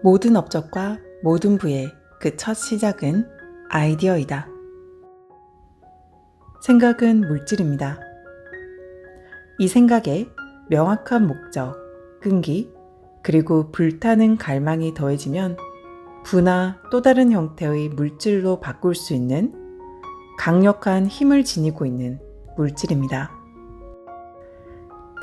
모든 업적과 모든 부의 그 첫 시작은 아이디어이다. 생각은 물질입니다. 이 생각에 명확한 목적, 끈기, 그리고 불타는 갈망이 더해지면 부나 또 다른 형태의 물질로 바꿀 수 있는 강력한 힘을 지니고 있는 물질입니다.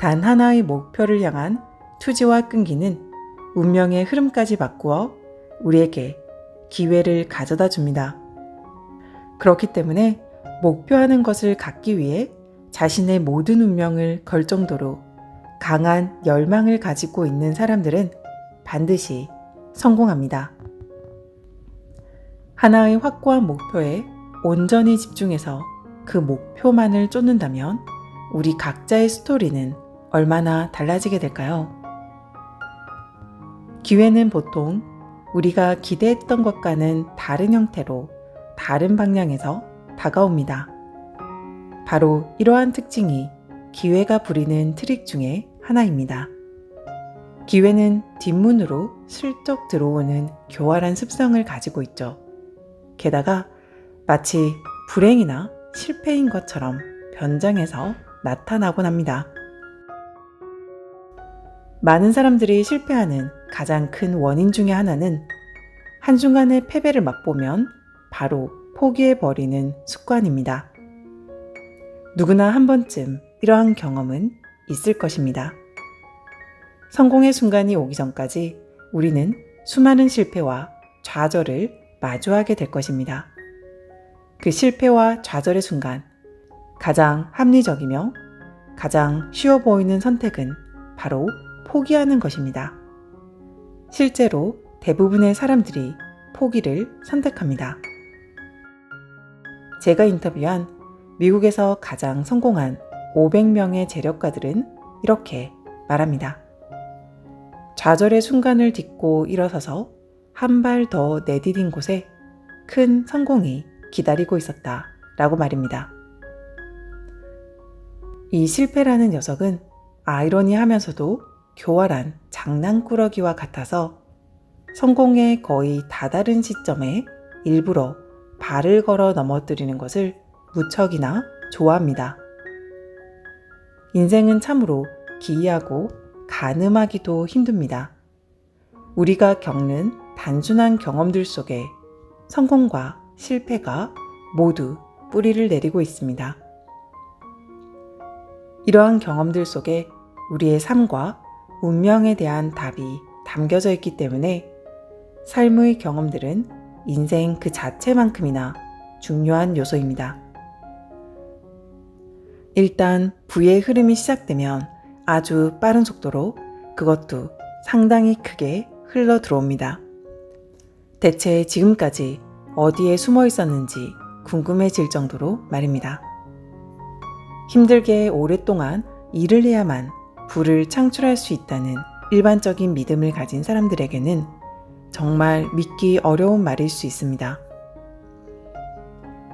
단 하나의 목표를 향한 투지와 끈기는 운명의 흐름까지 바꾸어 우리에게 기회를 가져다 줍니다. 그렇기 때문에 목표하는 것을 갖기 위해 자신의 모든 운명을 걸 정도로 강한 열망을 가지고 있는 사람들은 반드시 성공합니다. 하나의 확고한 목표에 온전히 집중해서 그 목표만을 쫓는다면 우리 각자의 스토리는 얼마나 달라지게 될까요? 기회는 보통 우리가 기대했던 것과는 다른 형태로 다른 방향에서 다가옵니다. 바로 이러한 특징이 기회가 부리는 트릭 중에 하나입니다. 기회는 뒷문으로 슬쩍 들어오는 교활한 습성을 가지고 있죠. 게다가 마치 불행이나 실패인 것처럼 변장해서 나타나곤 합니다. 많은 사람들이 실패하는 가장 큰 원인 중에 하나는 한순간의 패배를 맛보면 바로 포기해버리는 습관입니다. 누구나 한 번쯤 이러한 경험은 있을 것입니다. 성공의 순간이 오기 전까지 우리는 수많은 실패와 좌절을 마주하게 될 것입니다. 그 실패와 좌절의 순간, 가장 합리적이며 가장 쉬워 보이는 선택은 바로 포기하는 것입니다. 실제로 대부분의 사람들이 포기를 선택합니다. 제가 인터뷰한 미국에서 가장 성공한 500명의 재력가들은 이렇게 말합니다. 좌절의 순간을 딛고 일어서서 한 발 더 내디딘 곳에 큰 성공이 기다리고 있었다 라고 말입니다. 이 실패라는 녀석은 아이러니하면서도 교활한 장난꾸러기와 같아서 성공에 거의 다다른 시점에 일부러 발을 걸어 넘어뜨리는 것을 무척이나 좋아합니다. 인생은 참으로 기이하고 가늠하기도 힘듭니다. 우리가 겪는 단순한 경험들 속에 성공과 실패가 모두 뿌리를 내리고 있습니다. 이러한 경험들 속에 우리의 삶과 운명에 대한 답이 담겨져 있기 때문에 삶의 경험들은 인생 그 자체만큼이나 중요한 요소입니다. 일단 부의 흐름이 시작되면 아주 빠른 속도로 그것도 상당히 크게 흘러 들어옵니다. 대체 지금까지 어디에 숨어 있었는지 궁금해질 정도로 말입니다. 힘들게 오랫동안 일을 해야만 부를 창출할 수 있다는 일반적인 믿음을 가진 사람들에게는 정말 믿기 어려운 말일 수 있습니다.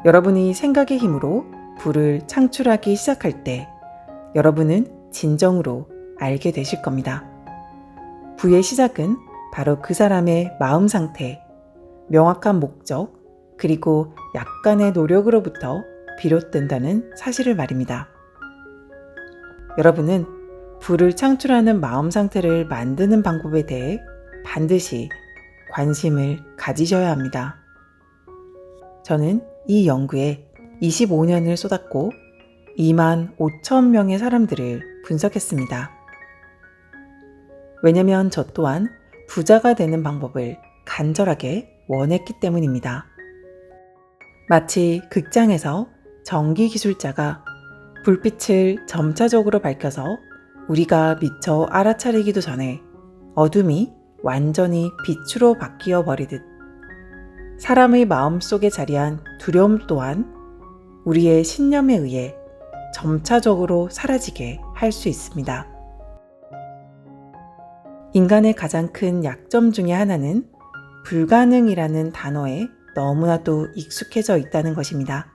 여러분이 생각의 힘으로 부를 창출하기 시작할 때 여러분은 진정으로 알게 되실 겁니다. 부의 시작은 바로 그 사람의 마음 상태, 명확한 목적, 그리고 약간의 노력으로부터 비롯된다는 사실을 말입니다. 여러분은 부를 창출하는 마음 상태를 만드는 방법에 대해 반드시 관심을 가지셔야 합니다. 저는 이 연구에 25년을 쏟았고 2만 5천 명의 사람들을 분석했습니다. 왜냐면 저 또한 부자가 되는 방법을 간절하게 원했기 때문입니다. 마치 극장에서 전기 기술자가 불빛을 점차적으로 밝혀서 우리가 미처 알아차리기도 전에 어둠이 완전히 빛으로 바뀌어 버리듯 사람의 마음속에 자리한 두려움 또한 우리의 신념에 의해 점차적으로 사라지게 할 수 있습니다. 인간의 가장 큰 약점 중에 하나는 불가능이라는 단어에 너무나도 익숙해져 있다는 것입니다.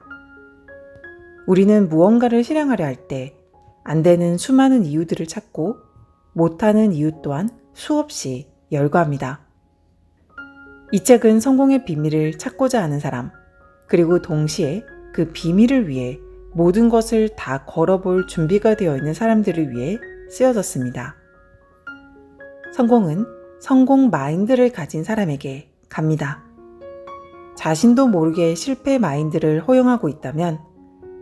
우리는 무언가를 실행하려 할 때 안 되는 수많은 이유들을 찾고 못하는 이유 또한 수없이 열거합니다. 이 책은 성공의 비밀을 찾고자 하는 사람, 그리고 동시에 그 비밀을 위해 모든 것을 다 걸어볼 준비가 되어 있는 사람들을 위해 쓰여졌습니다. 성공은 성공 마인드를 가진 사람에게 갑니다. 자신도 모르게 실패 마인드를 허용하고 있다면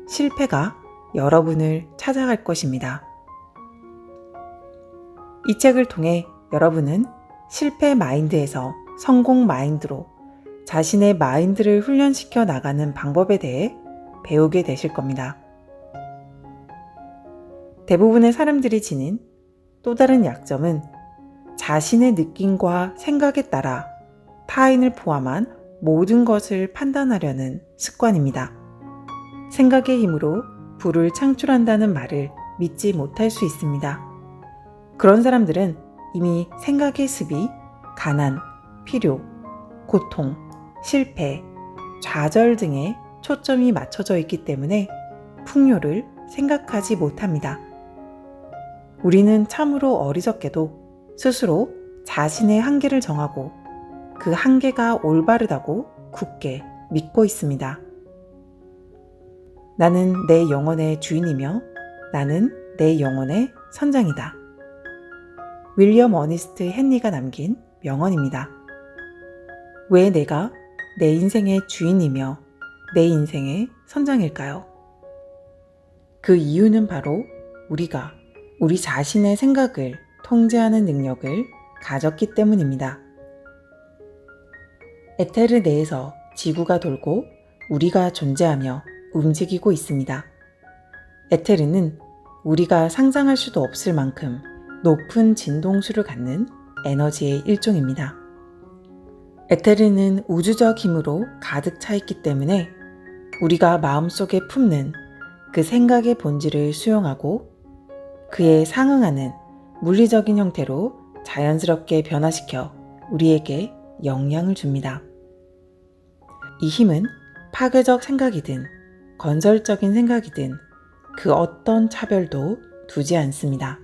실패가 여러분을 찾아갈 것입니다. 이 책을 통해 여러분은 실패 마인드에서 성공 마인드로 자신의 마인드를 훈련시켜 나가는 방법에 대해 배우게 되실 겁니다. 대부분의 사람들이 지닌 또 다른 약점은 자신의 느낌과 생각에 따라 타인을 포함한 모든 것을 판단하려는 습관입니다. 생각의 힘으로 부를 창출한다는 말을 믿지 못할 수 있습니다. 그런 사람들은 이미 생각의 습이 가난, 필요, 고통, 실패, 좌절 등에 초점이 맞춰져 있기 때문에 풍요를 생각하지 못합니다. 우리는 참으로 어리석게도 스스로 자신의 한계를 정하고 그 한계가 올바르다고 굳게 믿고 있습니다. 나는 내 영혼의 주인이며 나는 내 영혼의 선장이다. 윌리엄 어니스트 헨리가 남긴 명언입니다. 왜 내가 내 인생의 주인이며 내 인생의 선장일까요? 그 이유는 바로 우리가 우리 자신의 생각을 통제하는 능력을 가졌기 때문입니다. 에테르 내에서 지구가 돌고 우리가 존재하며 움직이고 있습니다. 에테르는 우리가 상상할 수도 없을 만큼 높은 진동수를 갖는 에너지의 일종입니다. 에테르는 우주적 힘으로 가득 차 있기 때문에 우리가 마음속에 품는 그 생각의 본질을 수용하고 그에 상응하는 물리적인 형태로 자연스럽게 변화시켜 우리에게 영향을 줍니다. 이 힘은 파괴적 생각이든 건설적인 생각이든 그 어떤 차별도 두지 않습니다.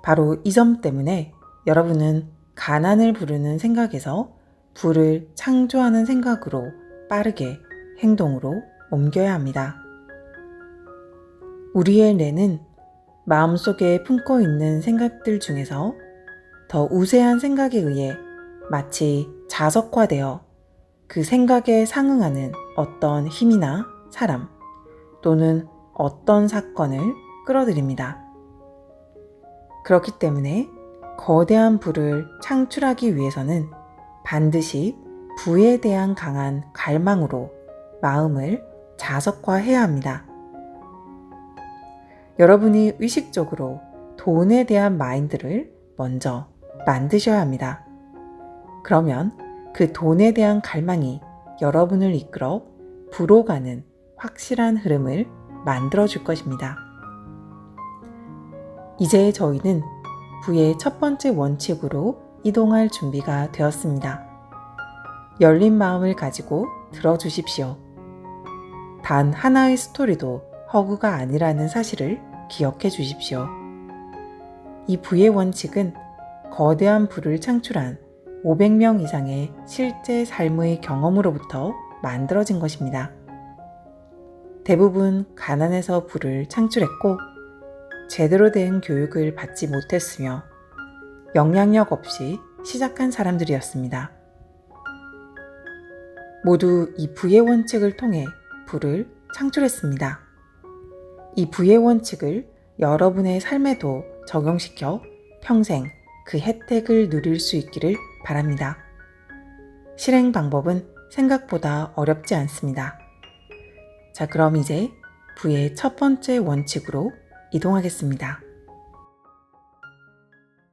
바로 이 점 때문에 여러분은 가난을 부르는 생각에서 부를 창조하는 생각으로 빠르게 행동으로 옮겨야 합니다. 우리의 뇌는 마음속에 품고 있는 생각들 중에서 더 우세한 생각에 의해 마치 자석화되어 그 생각에 상응하는 어떤 힘이나 사람 또는 어떤 사건을 끌어들입니다. 그렇기 때문에 거대한 부를 창출하기 위해서는 반드시 부에 대한 강한 갈망으로 마음을 자석화해야 합니다. 여러분이 의식적으로 돈에 대한 마인드를 먼저 만드셔야 합니다. 그러면 그 돈에 대한 갈망이 여러분을 이끌어 부로 가는 확실한 흐름을 만들어줄 것입니다. 이제 저희는 부의 첫 번째 원칙으로 이동할 준비가 되었습니다. 열린 마음을 가지고 들어주십시오. 단 하나의 스토리도 허구가 아니라는 사실을 기억해 주십시오. 이 부의 원칙은 거대한 부를 창출한 500명 이상의 실제 삶의 경험으로부터 만들어진 것입니다. 대부분 가난해서 부를 창출했고 제대로 된 교육을 받지 못했으며 영향력 없이 시작한 사람들이었습니다. 모두 이 부의 원칙을 통해 부를 창출했습니다. 이 부의 원칙을 여러분의 삶에도 적용시켜 평생 그 혜택을 누릴 수 있기를 바랍니다. 실행 방법은 생각보다 어렵지 않습니다. 자, 그럼 이제 부의 첫 번째 원칙으로 이동하겠습니다.